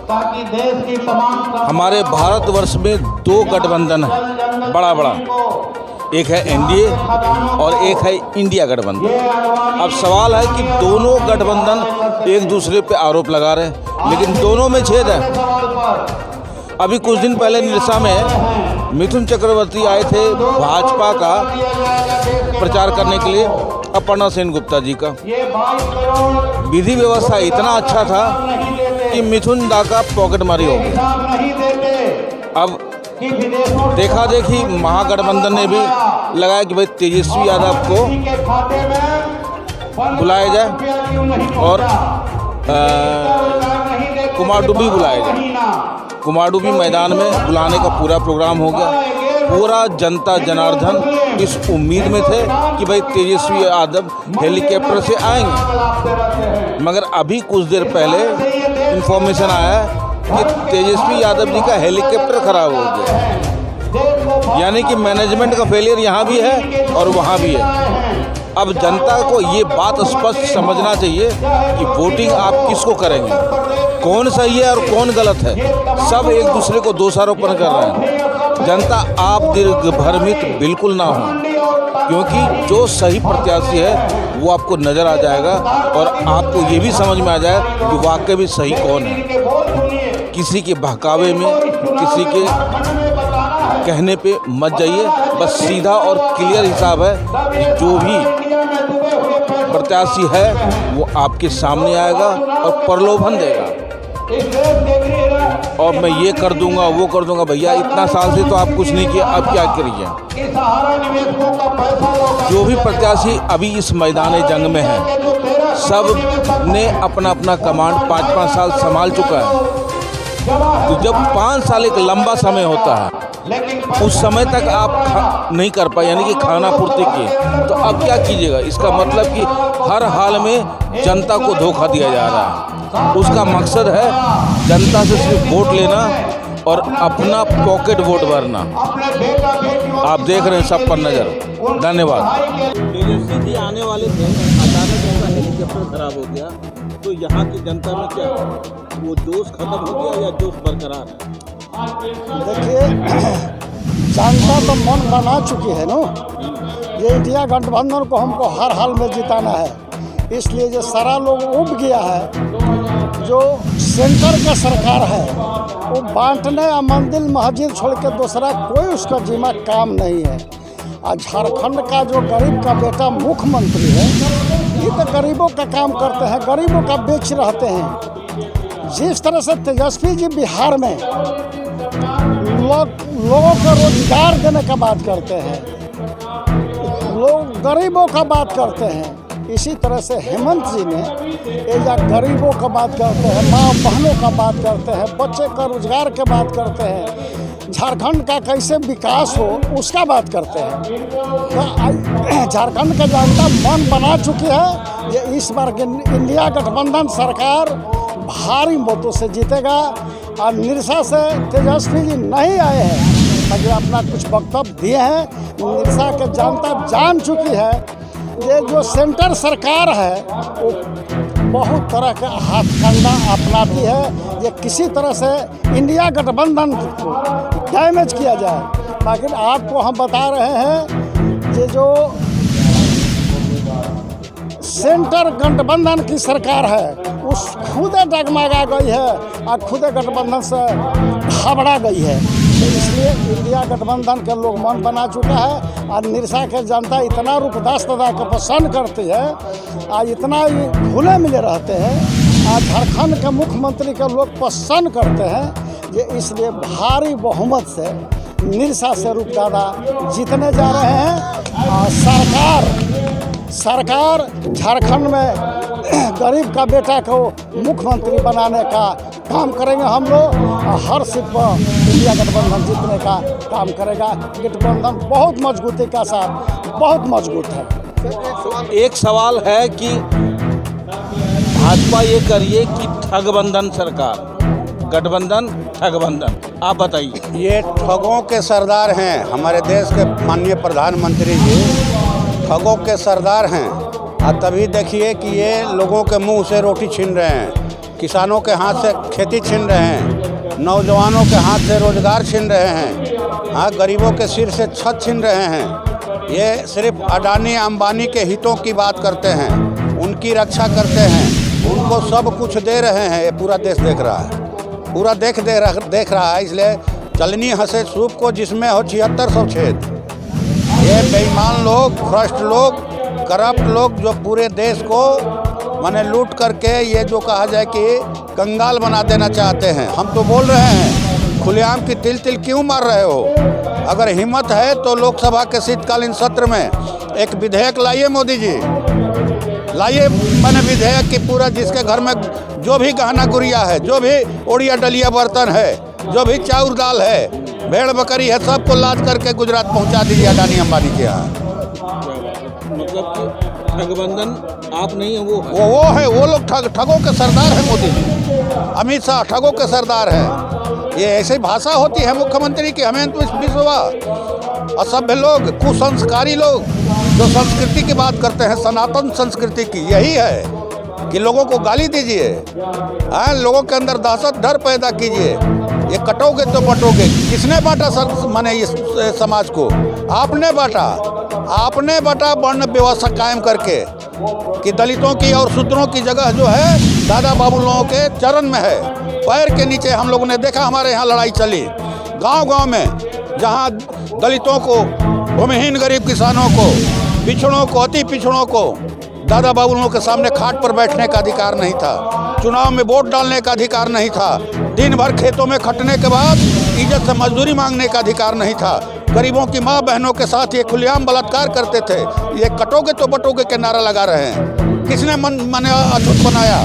ताकि देश की तमाम हमारे भारतवर्ष में दो गठबंधन है बड़ा बड़ा, एक है एनडीए और एक है इंडिया गठबंधन। अब सवाल है कि दोनों गठबंधन एक दूसरे पे आरोप लगा रहे हैं, लेकिन दोनों में छेद है। अभी कुछ दिन पहले निरसा में मिथुन चक्रवर्ती आए थे भाजपा का प्रचार करने के लिए अपर्णा सेन गुप्ता जी का। विधि व्यवस्था इतना अच्छा था कि मिथुन दा का पॉकेट मारी हो गया। अब देखा देखी महागठबंधन ने भी लगाया कि भाई तेजस्वी यादव को बुलाया जाए और कुमारडुबी बुलाया जाए। कुमारडुबी मैदान में बुलाने का पूरा प्रोग्राम हो गया। पूरा जनता जनार्दन इस उम्मीद में थे कि भाई तेजस्वी यादव हेलीकॉप्टर से आएंगे, मगर अभी कुछ देर पहले इन्फॉर्मेशन आया कि तेजस्वी यादव जी का हेलीकॉप्टर खराब हो गया। यानी कि मैनेजमेंट का फेलियर यहाँ भी है और वहाँ भी है। अब जनता को ये बात स्पष्ट समझना चाहिए कि वोटिंग आप किसको करेंगे, कौन सही है और कौन गलत है। सब एक दूसरे को दोषारोपण कर रहे हैं। जनता आप दिग्भ्रमित बिल्कुल ना हो, क्योंकि जो सही प्रत्याशी है वो आपको नज़र आ जाएगा और आपको ये भी समझ में आ जाए कि वाकई में सही कौन है। किसी के बहकावे में, किसी के कहने पे मत जाइए। बस सीधा और क्लियर हिसाब है कि जो भी प्रत्याशी है वो आपके सामने आएगा और प्रलोभन देगा और मैं ये कर दूंगा वो कर दूंगा। भैया इतना साल से तो आप कुछ नहीं किया, अब क्या करिए। जो भी प्रत्याशी अभी इस मैदान जंग में है, सब ने अपना अपना कमांड 5-5 साल संभाल चुका है। तो जब 5 साल एक लंबा समय होता है, उस समय तक आप नहीं कर पाए, यानी कि खाना पूर्ति किए, तो अब क्या कीजिएगा। इसका मतलब कि हर हाल में जनता को धोखा दिया जा रहा है। उसका मकसद है जनता से सिर्फ वोट लेना और अपना पॉकेट वोट भरना। आप देख रहे हैं सब पर नज़र। धन्यवाद। तेजस्वी जी आने वाले थे, अचानक उनका हेलीकॉप्टर खराब हो गया, तो यहाँ की जनता में क्या वो जोश खत्म हो गया या जोश बरकरार है? देखिए, जनता तो मन बना चुकी है ना। ये इंडिया गठबंधन को हमको हर हाल में जिताना है, इसलिए जो सारा लोग उब गया है। जो सेंटर का सरकार है वो बांटने या मंदिर मस्जिद छोड़ के दूसरा कोई उसका जिम्मा काम नहीं है। और झारखंड का जो गरीब का बेटा मुख्यमंत्री है, ये तो गरीबों का काम करते हैं, गरीबों का बेच रहते हैं। जिस तरह से तेजस्वी जी बिहार में लोगों को रोजगार देने का बात करते हैं, लोग गरीबों का बात करते हैं, इसी तरह से हेमंत जी ने एजा गरीबों का बात करते हैं, माँ बहनों का बात करते हैं, बच्चे का रोजगार के बात करते हैं, झारखंड का कैसे विकास हो उसका बात करते हैं। तो झारखंड का जनता मन बना चुकी है कि इस बार इंडिया गठबंधन सरकार भारी वोटों से जीतेगा। और निरसा से तेजस्वी जी नहीं आए हैं, मगर अपना कुछ वक्तव्य दिए हैं। निरसा के जनता जान चुकी है ये जो सेंटर सरकार है वो बहुत तरह का हाथकंडा अपनाती है, ये किसी तरह से इंडिया गठबंधन को डैमेज किया जाए। लेकिन आपको हम बता रहे हैं ये जो सेंटर गठबंधन की सरकार है उस खुदे डगमगा गई है और खुदे गठबंधन से घबरा गई है। तो इसलिए इंडिया गठबंधन के लोग मन बना चुका है और निरसा के जनता इतना रूपदास दादा को पसंद करती है और इतना घुले मिले रहते हैं और झारखंड के मुख्यमंत्री के लोग पसंद करते हैं। ये इसलिए भारी बहुमत से निरसा से रूप दादा जीतने जा रहे हैं। और सरकार झारखंड में गरीब का बेटा को मुख्यमंत्री बनाने का काम करेंगे हम लोग, और हर सीट पर इंडिया गठबंधन जीतने का काम करेगा। गठबंधन बहुत मजबूती का साथ बहुत मजबूत है। एक सवाल है कि भाजपा ये करिए कि ठगबंधन सरकार, गठबंधन ठगबंधन, आप बताइए। ये ठगों के सरदार हैं हमारे देश के माननीय प्रधानमंत्री जी, ठगों के सरदार हैं। और तभी देखिए कि ये लोगों के मुंह से रोटी छीन रहे हैं। किसानों के हाथ से खेती छीन रहे हैं, नौजवानों के हाथ से रोजगार छीन रहे हैं, हाँ, गरीबों के सिर से छत छीन रहे हैं। ये सिर्फ अडानी अंबानी के हितों की बात करते हैं, उनकी रक्षा करते हैं, उनको सब कुछ दे रहे हैं। ये पूरा देश देख रहा है, पूरा देख रहा है। इसलिए चलनी हंसे सूप को जिसमें हो 7600 छेद। ये बेईमान लोग, भ्रष्ट लोग, करप्ट लोग जो पूरे देश को माने लूट करके ये जो कहा जाए कि कंगाल बना देना चाहते हैं। हम तो बोल रहे हैं, खुलेआम की तिल तिल क्यों मार रहे हो? अगर हिम्मत है तो लोकसभा के शीतकालीन सत्र में एक विधेयक लाइए मोदी जी, लाइए माने विधेयक की पूरा जिसके घर में जो भी गहना गुड़िया है, जो भी ओड़िया डलिया बर्तन है, जो भी चाउर दाल है, भेड़ बकरी है, सबको लाद करके गुजरात पहुंचा दीजिए अडानी अंबानी के यहाँ। मतलब कि ठगबंधन आप नहीं है, वो है। वो लोग ठगों के सरदार हैं मोदी जी, अमित शाह ठगों के सरदार हैं। ये ऐसी भाषा होती है मुख्यमंत्री की, हमें तो विश्वास। असभ्य लोग, कुसंस्कारी लोग जो संस्कृति की बात करते हैं, सनातन संस्कृति की, यही है कि लोगों को गाली दीजिए, लोगों के अंदर दहशत डर पैदा कीजिए। ये कटोगे तो बटोगे। किसने बांटा सर माने इस समाज को? आपने बांटा, आपने बांटा वर्ण व्यवस्था कायम करके कि दलितों की और शूद्रों की जगह जो है दादा बाबू लोगों के चरण में है, पैर के नीचे। हम लोगों ने देखा, हमारे यहाँ लड़ाई चली गांव-गांव में, जहां दलितों को, भूमिहीन गरीब किसानों को, पिछड़ों को, अति पिछड़ों को दादा बाबू लोगों के सामने खाट पर बैठने का अधिकार नहीं था, चुनाव में वोट डालने का अधिकार नहीं था, दिन भर खेतों में खटने के बाद इज्जत से मजदूरी मांगने का अधिकार नहीं था। गरीबों की माँ बहनों के साथ ये खुलेआम बलात्कार करते थे। ये कटोगे तो बटोगे के नारा लगा रहे हैं। किसने मन अछूत बनाया?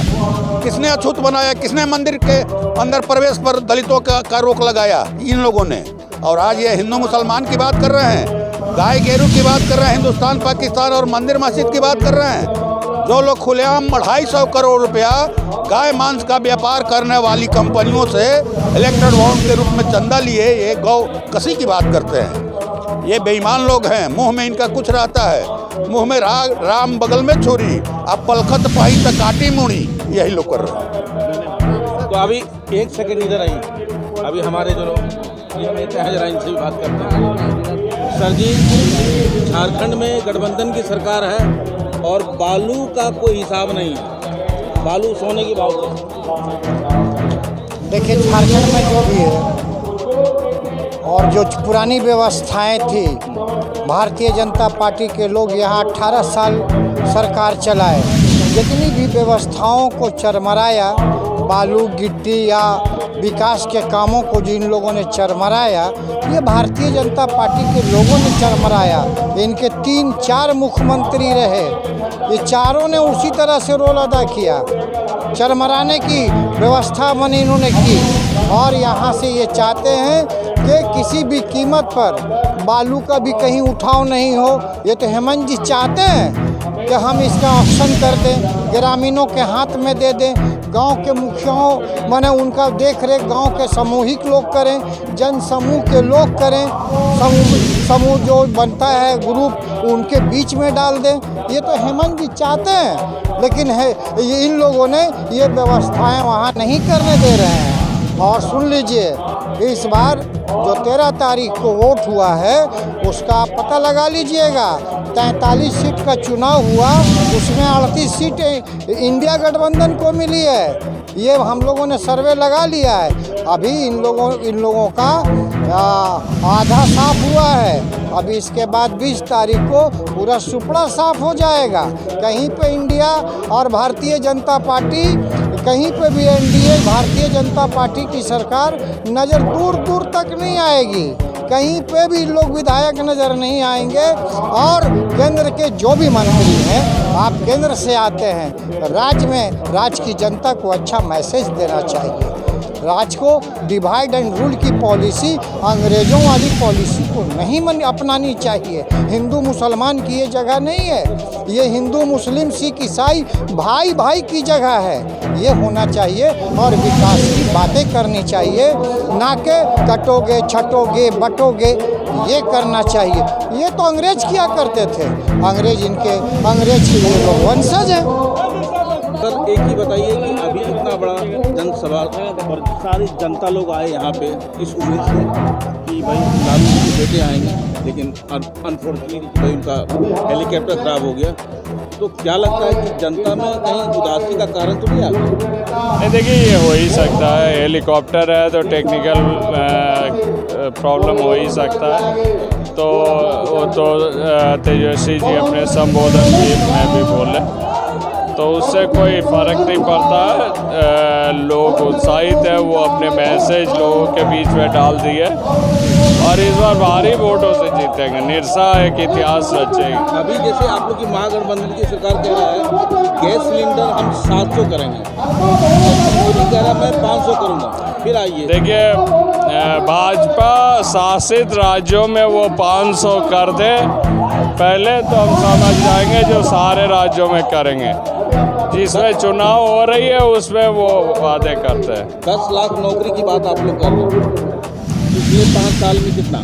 किसने अछूत बनाया? किसने मंदिर के अंदर प्रवेश पर दलितों का रोक लगाया? इन लोगों ने। और आज ये हिंदू मुसलमान की बात कर रहे हैं, गाय गेरू की बात कर रहे हैं, हिंदुस्तान पाकिस्तान और मंदिर मस्जिद की बात कर रहे हैं। जो लोग खुलेआम 250 करोड़ रुपया गाय मांस का व्यापार करने वाली कंपनियों से इलेक्टेड बॉन्ड के रूप में चंदा लिए, ये गौ कसी की बात करते हैं। ये बेईमान लोग हैं। मुंह में इनका कुछ रहता है, मुंह में राम बगल में छुरी, अब पलखत पाई तक काटी मुड़ी, यही लोग कर रहे हैं। तो अभी एक सेकंड इधर आइए, अभी हमारे जो नेता हैं जरा इनसे भी बात करते हैं। सर जी, झारखंड में गठबंधन की सरकार है और बालू का कोई हिसाब नहीं है, बालू सोने की भाव है। देखिए, झारखंड में जो भी है और जो पुरानी व्यवस्थाएं थी, भारतीय जनता पार्टी के लोग यहाँ 18 साल सरकार चलाए, जितनी भी व्यवस्थाओं को चरमराया, बालू गिट्टी या विकास के कामों को जिन लोगों ने चरमराया, ये भारतीय जनता पार्टी के लोगों ने चरमराया। इनके 3-4 मुख्यमंत्री रहे, ये चारों ने उसी तरह से रोल अदा किया। चरमराने की व्यवस्था बनी इन्होंने की, और यहाँ से ये चाहते हैं कि किसी भी कीमत पर बालू का भी कहीं उठाव नहीं हो। ये तो हेमंत जी चाहते हैं कि हम इसका ऑप्शन कर दें, ग्रामीणों के हाथ में दे दें, गांव के मुखियाओं माने उनका देख रेख गांव के सामूहिक लोग करें, जन समूह के लोग करें, समूह जो बनता है ग्रुप उनके बीच में डाल दें। ये तो हेमंत जी चाहते हैं, लेकिन इन लोगों ने ये व्यवस्थाएं वहाँ नहीं करने दे रहे हैं। और सुन लीजिए, इस बार जो 13 तारीख को वोट हुआ है उसका आप पता लगा लीजिएगा। 43 सीट का चुनाव हुआ, उसमें 38 सीटें इंडिया गठबंधन को मिली है। ये हम लोगों ने सर्वे लगा लिया है। अभी इन लोगों का आधा साफ हुआ है। अभी इसके बाद 20 तारीख को पूरा सुपड़ा साफ हो जाएगा। कहीं पे इंडिया और भारतीय जनता पार्टी, कहीं पे भी एनडीए भारतीय जनता पार्टी की सरकार नज़र दूर दूर तक नहीं आएगी। कहीं पे भी लोग विधायक नज़र नहीं आएंगे। और केंद्र के जो भी मंत्री हैं, आप केंद्र से आते हैं, राज्य की जनता को अच्छा मैसेज देना चाहिए। राज्य को डिवाइड एंड रूल की पॉलिसी, अंग्रेज़ों वाली पॉलिसी को नहीं अपनानी चाहिए। हिंदू मुसलमान की ये जगह नहीं है। ये हिंदू मुस्लिम सिख ईसाई भाई भाई की जगह है। ये होना चाहिए और विकास की बातें करनी चाहिए, ना कि कटोगे छटोगे बटोगे ये करना चाहिए। ये तो अंग्रेज किया करते थे। अंग्रेज के ये लोग वंशज हैं। सर एक ही बताइए कि अभी इतना बड़ा जनसभा और सारी जनता लोग आए यहाँ पे इस उम्मीद से कि भाई लालू जी के बेटे आएंगे, लेकिन अनफॉर्चुनेटली भाई उनका हेलीकॉप्टर खराब हो गया। तो क्या लगता है कि जनता में कहीं उदासी का कारण तो नहीं आ गया? नहीं, देखिए ये हो ही सकता है, हेलीकॉप्टर है तो टेक्निकल प्रॉब्लम हो ही सकता है। तो वो तो तेजस्वी जी अपने संबोधन में भी बोले, तो उससे कोई फ़र्क नहीं पड़ता। लोग उत्साहित है, वो अपने मैसेज लोगों के बीच में डाल दिए और इस बार भारी वोटों से जीतेंगे, निरसा एक इतिहास रचेगी। अभी जैसे आप लोग की महागठबंधन की सरकार कह रहा है गैस सिलेंडर हम 700 करेंगे, मोदी कह रहा है मैं 500 करूँगा, फिर आइए। देखिए भाजपा शासित राज्यों में वो 500 कर दे पहले तो हम समझ जाएंगे, जो सारे राज्यों में करेंगे, जिसमें चुनाव हो रही है उसमें वो वादे करते हैं। 10 लाख नौकरी की बात आप लोग कर रहे हो, पिछले 5 साल में कितना?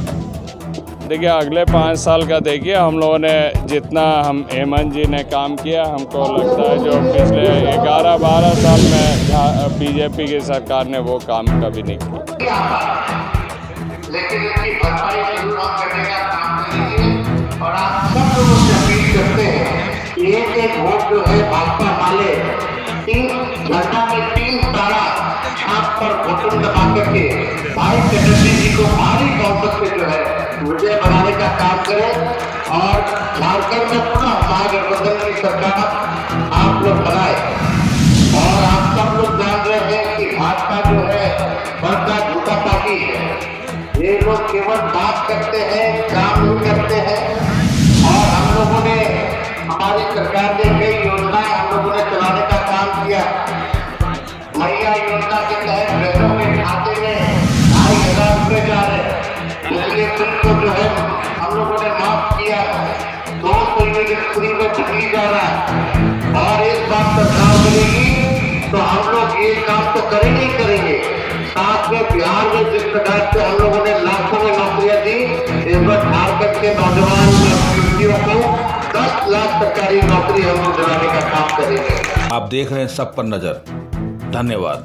देखिए अगले 5 साल का देखिए, हम लोगों ने जितना हम हेमंत जी ने काम किया, हमको लगता है जो पिछले 11-12 साल में बीजेपी की सरकार ने वो काम कभी नहीं किया। लेकिन इसकी भरपाई जरूर हम करने का काम करेंगे और आप सब लोगों से अपील करते हैं कि एक वोट जो है भाजपा वाले 3 घंटा में 3 तारा छाप पर बटन दबा करके भाई चटर्जी जी को भारी बहुमत से जो है विजय बनाने का काम करें और झारखंड में पुनः महागठबंधन की सरकार आप लोग बनाए। और आप सब लोग जान रहे हैं कि भाजपा जो है बड़ा झूठा पार्टी है, ये लोग केवल बात करते हैं, काम नहीं करते हैं। और हम लोगों ने, हमारी सरकार ने कई योजनाएं हम लोगों ने चलाने का काम किया। मैया योजना के तहत बहनों के खाते में 2,500 रुपये जा रहे हैं, इसलिए बिल को जो है हम लोगों ने माफ किया। 200 यूनिट फ्री में बिजली जा रहा है और इस बात सरकार मिलेगी तो हम लोग ये काम तो करेंगे ही करेंगे। साथ में बिहार में जिस प्रकार से हम लोगों ने लाखों में नौकरियां दी, इस बार झारखंड के नौजवान युवतियों को 10 लाख सरकारी नौकरी हम लोग दिलाने का काम करेंगे। आप देख रहे हैं सब पर नजर। धन्यवाद।